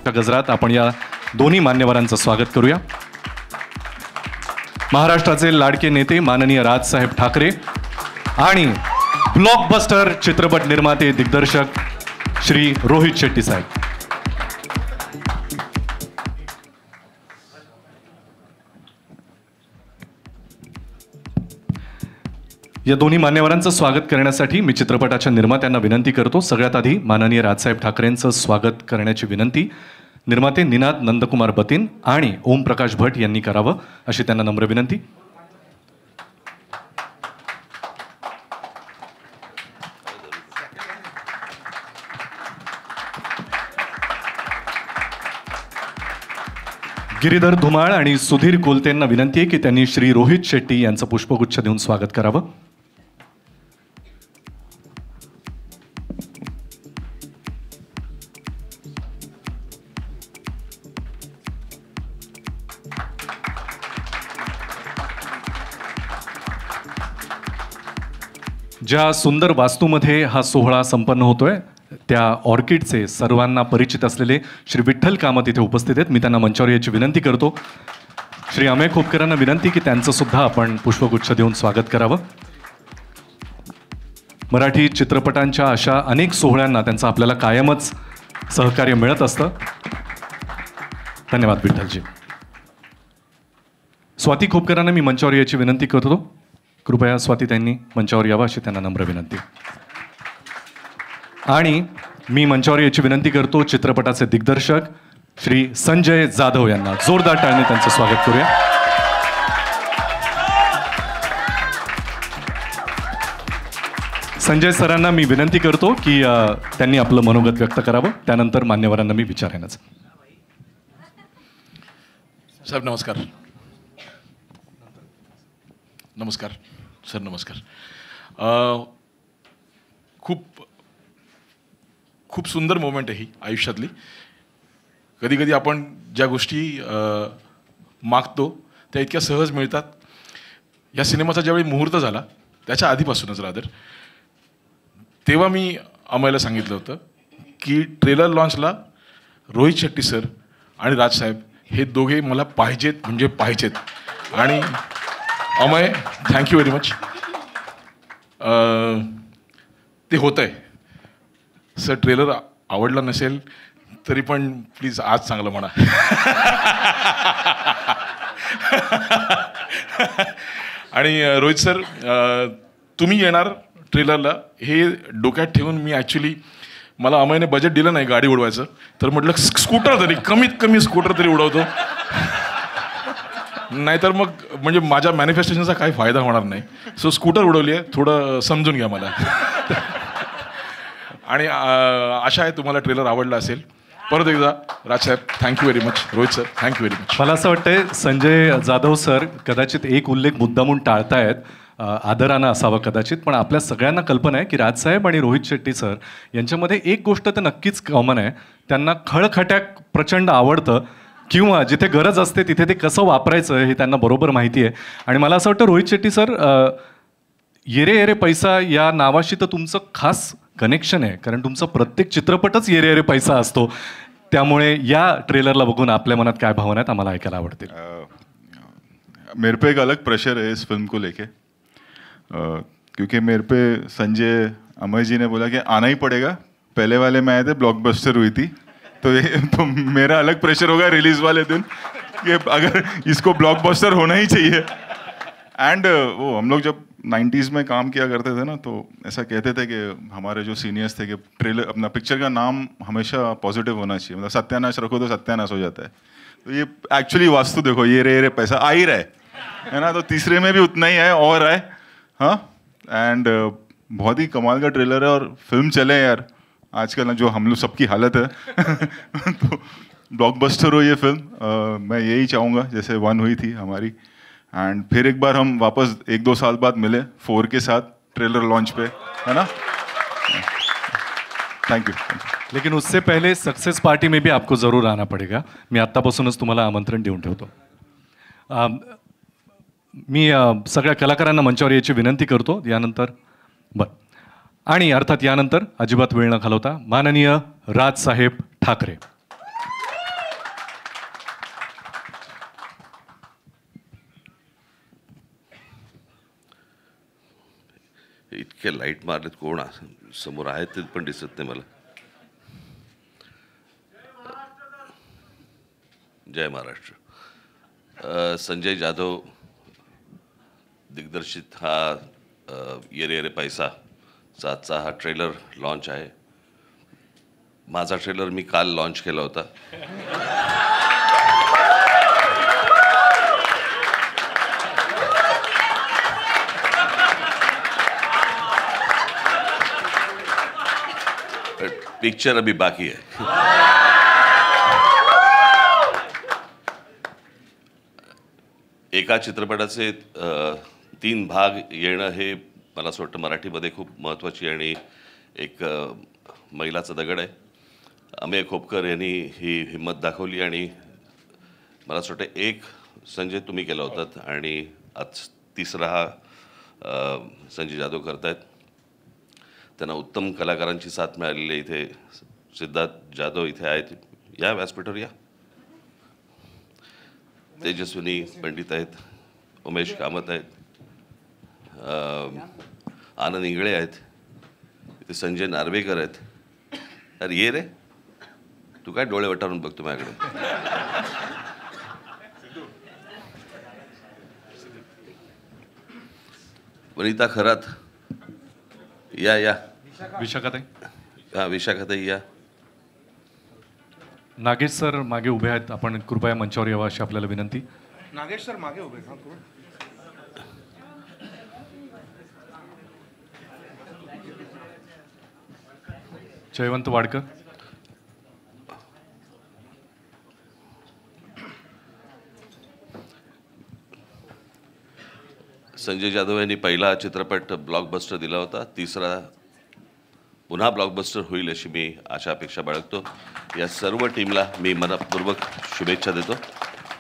गजरात आपण या दोन्ही मान्यवरांचं स्वागत करूया. महाराष्ट्राचे लाडके नेते माननीय राजसाहेब ठाकरे आणि ब्लॉकबस्टर चित्रपट निर्माते दिग्दर्शक श्री रोहित शेट्टी साहेब. या दोन्ही मान्यवरांचं स्वागत करण्यासाठी मी चित्रपटाच्या निर्मात्यांना विनंती करतो. सगळ्यात आधी माननीय राजसाहेब ठाकरेंचं स्वागत करण्याची विनंती निर्माते निनाद नंदकुमार बतीन आणि ओम प्रकाश भट यांनी करावं अशी त्यांना नम्र विनंती. गिरीधर धुमाळ आणि सुधीर कोलतेंना विनंती आहे की त्यांनी श्री रोहित शेट्टी यांचं पुष्पगुच्छ देऊन स्वागत करावं. ज्या सुंदर वास्तूमध्ये हा सोहळा संपन्न होतोय त्या ऑर्किडचे सर्वांना परिचित असलेले श्री विठ्ठल कामत इथे उपस्थित आहेत. मी त्यांना मंचावर याची विनंती करतो. श्री अमेय खोपकरांना विनंती की त्यांचं सुद्धा आपण पुष्पगुच्छ देऊन स्वागत करावं. मराठी चित्रपटांच्या अशा अनेक सोहळ्यांना त्यांचं आपल्याला कायमच सहकार्य मिळत असतं. धन्यवाद विठ्ठलजी. स्वाती खोपकरांना मी मंचावर याची विनंती करतो. कृपया स्वाती त्यांनी मंचावर यावं अशी त्यांना नम्र विनंती. आणि मी मंचावर याची विनंती करतो चित्रपटाचे दिग्दर्शक श्री संजय जाधव यांना. जोरदार टाळ्यांनी त्यांचं स्वागत करूया. संजय सरांना मी विनंती करतो की त्यांनी आपलं मनोगत व्यक्त करावं. त्यानंतर मान्यवरांना मी विचारेनच. साहेब नमस्कार. नमस्कार सर. नमस्कार. खूप सुंदर मोमेंट आहे ही आयुष्यातली. कधी कधी आपण ज्या गोष्टी मागतो त्या इतक्या सहज मिळतात. या सिनेमाचा ज्यावेळी मुहूर्त झाला त्याच्या आधीपासूनच रादर तेव्हा मी अमयला सांगितलं होतं की ट्रेलर लॉन्चला रोहित शेट्टी सर आणि राजसाहेब हे दोघे मला पाहिजेत म्हणजे पाहिजेत. आणि अमय थँक्यू व्हेरी मच. ते होतं आहे सर. ट्रेलर आवडला नसेल तरी पण प्लीज आज चांगलं म्हणा. आणि रोहित सर तुम्ही येणार ट्रेलरला हे डोक्यात ठेवून मी ॲक्च्युली मला अमयने बजेट दिलं नाही गाडी उडवायचं तर म्हटलं स्कूटर तरी कमीत कमी स्कूटर तरी उडवतो. नाहीतर मग म्हणजे माझ्या मॅनिफेस्टेशनचा काही फायदा होणार नाही. सो स्कूटर उडवली आहे. थोडं समजून घ्या मला. आणि आशा आहे तुम्हाला ट्रेलर आवडला असेल. परत एकदा Rajsaheb thank you very much. Rohit sir thank you very much. मला असं वाटतंय संजय जाधव सर कदाचित एक उल्लेख मुद्दामून टाळतायत. आदरानं असावं कदाचित. पण आपल्या सगळ्यांना कल्पना आहे की राजसाहेब आणि रोहित शेट्टी सर यांच्यामध्ये एक गोष्ट तर नक्कीच कॉमन आहे. त्यांना खळखट्याक प्रचंड आवडतं किंवा जिथे गरज असते तिथे ते कसं वापरायचं हे त्यांना बरोबर माहिती आहे. आणि मला असं वाटतं रोहित शेट्टी सर येरे येरे पैसा या नावाशी तर तुमचं खास कनेक्शन आहे. कारण तुमचा प्रत्येक चित्रपटच येरे येरे पैसा असतो. त्यामुळे या ट्रेलरला बघून आपल्या मनात काय भावना आहेत आम्हाला ऐकायला आवडतील. मेरे पे एक अलग प्रेशर है इस फिल्म को लेके क्योंकि मेरे पे संजय अमय जी ने बोला कि आना ही पड़ेगा. पहले वाले में आए थे ब्लॉकबस्टर हुई थी तो मेरा अलग प्रेशर होगा रिलीज वाले दिन कि अगर इसको ब्लॉकबस्टर होना ही चाहिए. एंड वो हम लोग जब 90s में काम किया करते थे ना तो ऐसा कहते थे कि हमारे जो सीनियर्स थे कि ट्रेलर अपना पिक्चर का नाम हमेशा पॉजिटिव होना चाहिए. मतलब सत्यानाश रखो तो सत्यानाश हो जाता है. तो ये एक्चुअली वास्तु देखो ये रे पैसा आ ही रहा है ना. तो तीसरे में भी उतना ही है और है. हाँ. एंड बहुत ही कमाल का ट्रेलर है और फिल्म चले यार. आजकल ना जो हम लोग सबकी हालत है तो ब्लॉकबस्टर हो ये फिल्म. मैं यही चाहूँगा जैसे 1 हुई थी हमारी. एंड फिर एक बार हम वापस 1-2 साल बाद मिले 4 के साथ ट्रेलर लॉन्च पे, है ना. Thank you. लेकिन उससे पहले सक्सेस पार्टी में भी आपको ज़रूर आना पड़ेगा. मी आत्तापासूनच तुम्हाला आमंत्रण देऊन ठेवतो. मी सगळ्या कलाकारांना मंचावर याची विनंती करतो. यानंतर आणि अर्थात यानंतर अजिबात वेळ न घालवता माननीय राजसाहेब ठाकरे. इतके लाईट मारलेत, कोण समोर आहेत ते पण दिसत नाही मला. जय महाराष्ट्र. संजय जाधव दिग्दर्शित हा येरे येरे पैसाचा आजचा हा ट्रेलर लॉन्च आहे. माझा ट्रेलर मी काल लॉन्च केला होता. पिक्चर अभी बाकी है. एका चित्रपटाचे 3 भाग येणं हे मला असं वाटतं मराठीमध्ये खूप महत्त्वाची आणि एक मैलाचा दगड आहे. अमेय खोपकर यांनी ही हिंमत दाखवली आणि मला असं वाटतं एक संजय तुम्ही केला होतात आणि आज तिसरा हा संजय जाधव करतायत. त्यांना उत्तम कलाकारांची साथ मिळालेली आहे. इथे सिद्धार्थ जाधव इथे आहेत, या व्यासपीठावर या. तेजस्विनी पंडित आहेत, उमेश कामत आहेत, आनंद इंगळे आहेत, इथे संजय नार्वेकर आहेत. अरे ये रे, तू काय डोळे वटारून बघतो माझ्याकडे. वनिता खरात या या. विशाखाताई. हां विशाखाताई या. नागेश सर मागे उभे आहेत, आपण कृपया मंचावर यावं अशी आपल्याला विनंती. नागेश सर मागे उभे. जयवंत वाडकर. संजय जाधव यांनी पहिला चित्रपट ब्लॉकबस्टर दिला होता. तिसरा पुन्हा ब्लॉकबस्टर होईल अशी मी आशा अपेक्षा बाळगतो. या सर्व टीमला मी मनपूर्वक शुभेच्छा देतो.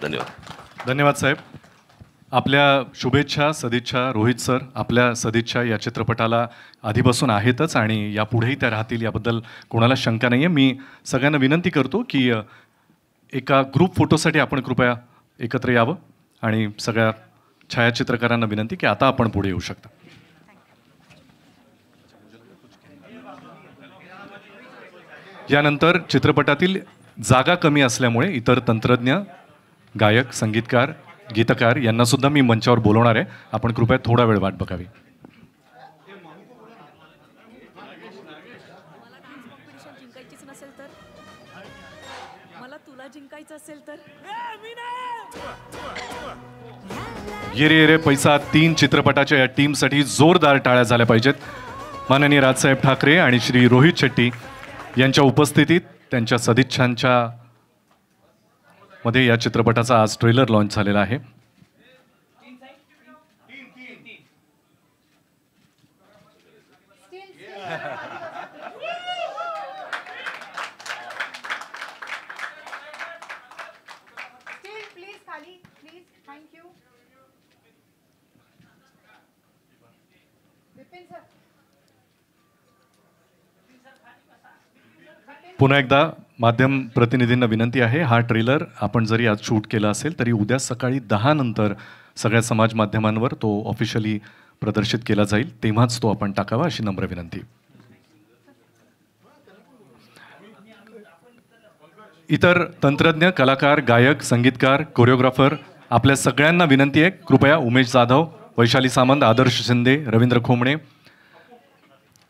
धन्यवाद. धन्यवाद साहेब. आपल्या शुभेच्छा सदिच्छा रोहित सर, आपल्या सदिच्छा या चित्रपटाला आधीपासून आहेतच आणि यापुढेही त्या राहतील, याबद्दल कोणाला शंका नाही आहे. मी सगळ्यांना विनंती करतो की एका ग्रुप फोटोसाठी आपण कृपया एकत्र यावं आणि सगळ्या छायाचित्रकारांना विनंती की आता आपण पुढे येऊ शकता. यानंतर चित्रपटातील जागा कमी असल्यामुळे इतर तंत्रज्ञ, गायक, संगीतकार, गीतकार यांना सुद्धा मी मंचावर बोलवणार आहे. आपण कृपया थोडा वेळ वाट बघावी. जिंकायचीच नसेल तर, मला तुला जिंकायचं असेल तर, ये रे ये रे पैसा 3 चित्रपटाच्या या टीमसाठी जोरदार टाळ्या झाल्या पाहिजेत. माननीय राजसाहेब ठाकरे आणि श्री रोहित शेट्टी यांच्या उपस्थितीत त्यांच्या सदिच्छांच्या मध्ये या चित्रपटाचा आज ट्रेलर लॉन्च झालेला आहे. पुन्हा एकदा माध्यम प्रतिनिधींना विनंती आहे, हा ट्रेलर आपण जरी आज शूट केला असेल तरी उद्या सकाळी 10 नंतर सगळ्या समाज माध्यमांवर तो ऑफिशियली प्रदर्शित केला जाईल, तेव्हाच तो आपण टाकावा अशी नम्र विनंती. इतर तंत्रज्ञ, कलाकार, गायक, संगीतकार, कोरिओग्राफर आपल्या सगळ्यांना विनंती आहे, कृपया उमेश जाधव, वैशाली सामंत, आदर्श शिंदे, रवींद्र खोमणे,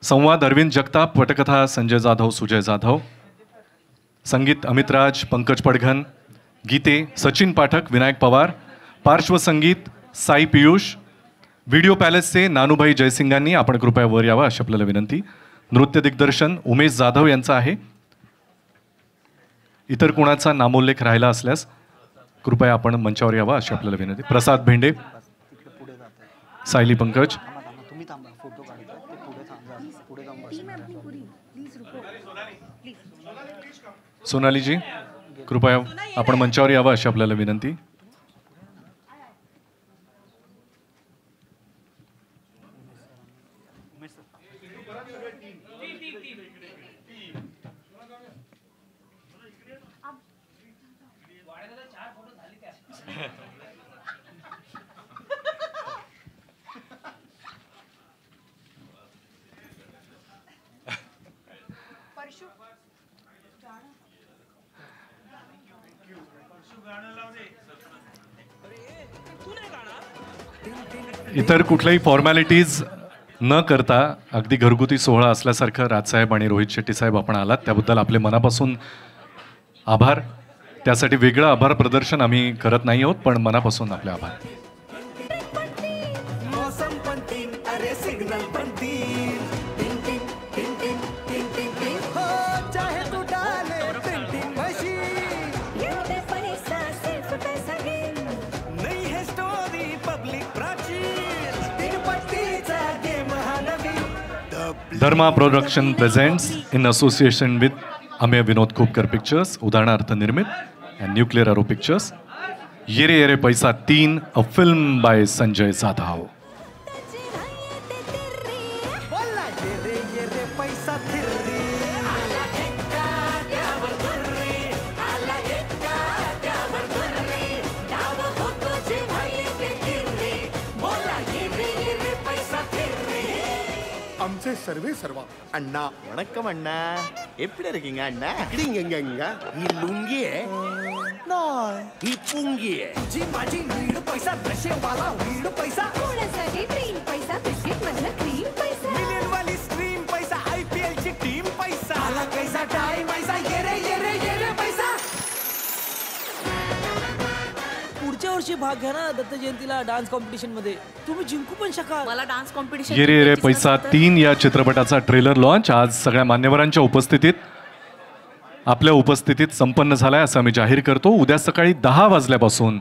संवाद अरविंद जगताप, पटकथा संजय जाधव, सुजय जाधव, संगीत अमित राज, पंकज पडघन, गीते सचिन पाठक, विनायक पवार, पार्श्वसंगीत साई पियुष, व्हिडिओ पॅलेसचे नानूभाई जयसिंगांनी आपण कृपया वर यावं अशी आपल्याला विनंती. नृत्य दिग्दर्शन उमेश जाधव यांचं आहे. इतर कोणाचा नामोल्लेख राहिला असल्यास कृपया आपण मंचावर यावं अशी आपल्याला विनंती. प्रसाद भेंडे, सायली पंकज, सोनालीजी कृपया आपण मंचावर यावं अशी आपल्याला विनंती. इतर कुठल्याही फॉर्मॅलिटीज न करता अगदी घरगुती सोहळा असल्यासारखं राजसाहेब आणि रोहित शेट्टी साहेब आपण आलात त्याबद्दल आपले मनापासून आभार. त्यासाठी वेगळं आभार प्रदर्शन आम्ही करत नाही आहोत, पण मनापासून आपले आभार. Dharma production presents in association with Amey Vinod Khopkar pictures, उदाहरणार्थ निर्मित and nuclear arrow pictures, Yere Yere Paisa 3, a film by Sanjay Jadhav. आमचे सर्वे सर्वा अण्णा वणक्कम अण्णा एप्पडी இருக்கீங்க अण्णा ही लुंगी आहे ही पुंगी आहे जी माझी वीड पैसा नशेवाला वीड पैसा कोणासाठी ड्रीम पैसा बिस्किट मधलं क्रीम पैसा मिलियन वाली स्ट्रीम पैसा IPL ची टीम पैसा आला कैसा टाइम पैसा ये रे पैसा. पुढच्या वर्षी भाग घ्या ना दत्त जयंतीला डान्स कॉम्पिटिशन मध्ये, तुम्ही जिंकू पण शकाल. मला डान्स कॉम्पिटिशन येरे येरे पैसा 3 या चित्रपटाचा ट्रेलर लॉन्च आज सगळ्या मान्यवरांच्या उपस्थितीत आपल्या उपस्थितीत संपन्न झालाय असं आम्ही जाहीर करतो. उद्या सकाळी 10 वाजल्यापासून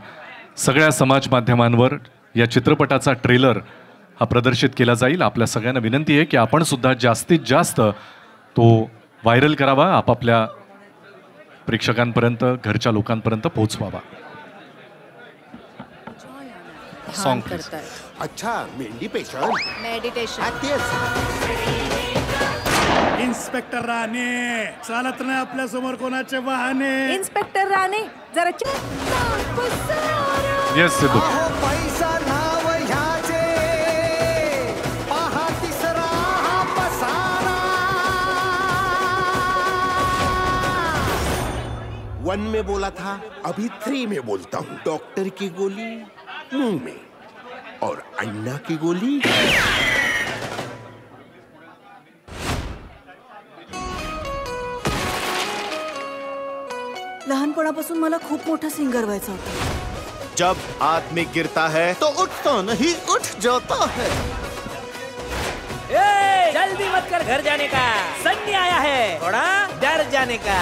सगळ्या समाज माध्यमांवर या चित्रपटाचा ट्रेलर हा प्रदर्शित केला जाईल. आपल्या सगळ्यांना विनंती आहे की आपण सुद्धा जास्तीत जास्त तो व्हायरल करावा, आपापल्या प्रेक्षकांपर्यंत, घरच्या लोकांपर्यंत पोहोचवावा. सॉन्ग अच्छा मेंढी पेशंट मेडिटेशन. इन्स्पेक्टर राणे चालत नाही आपल्या समोर कोणाचे वाहने. इन्स्पेक्टर राणे जरा येस सिद्धू. पैसा नाव ह्याचे पहा तिसरा हा पसारा. 1 में बोला था, अभी 3 में बोलता हूँ. डॉक्टर की गोली मुंह में और अन्ना की गोली लहानपणापासून मला खूप मोठा सिंगर व्हायचा होता. जब आदमी गिरता है तो उठता नहीं उठ जाता है. जल्दी मत कर घर जाने का, सन्नी आया है, थोड़ा डर जाने का.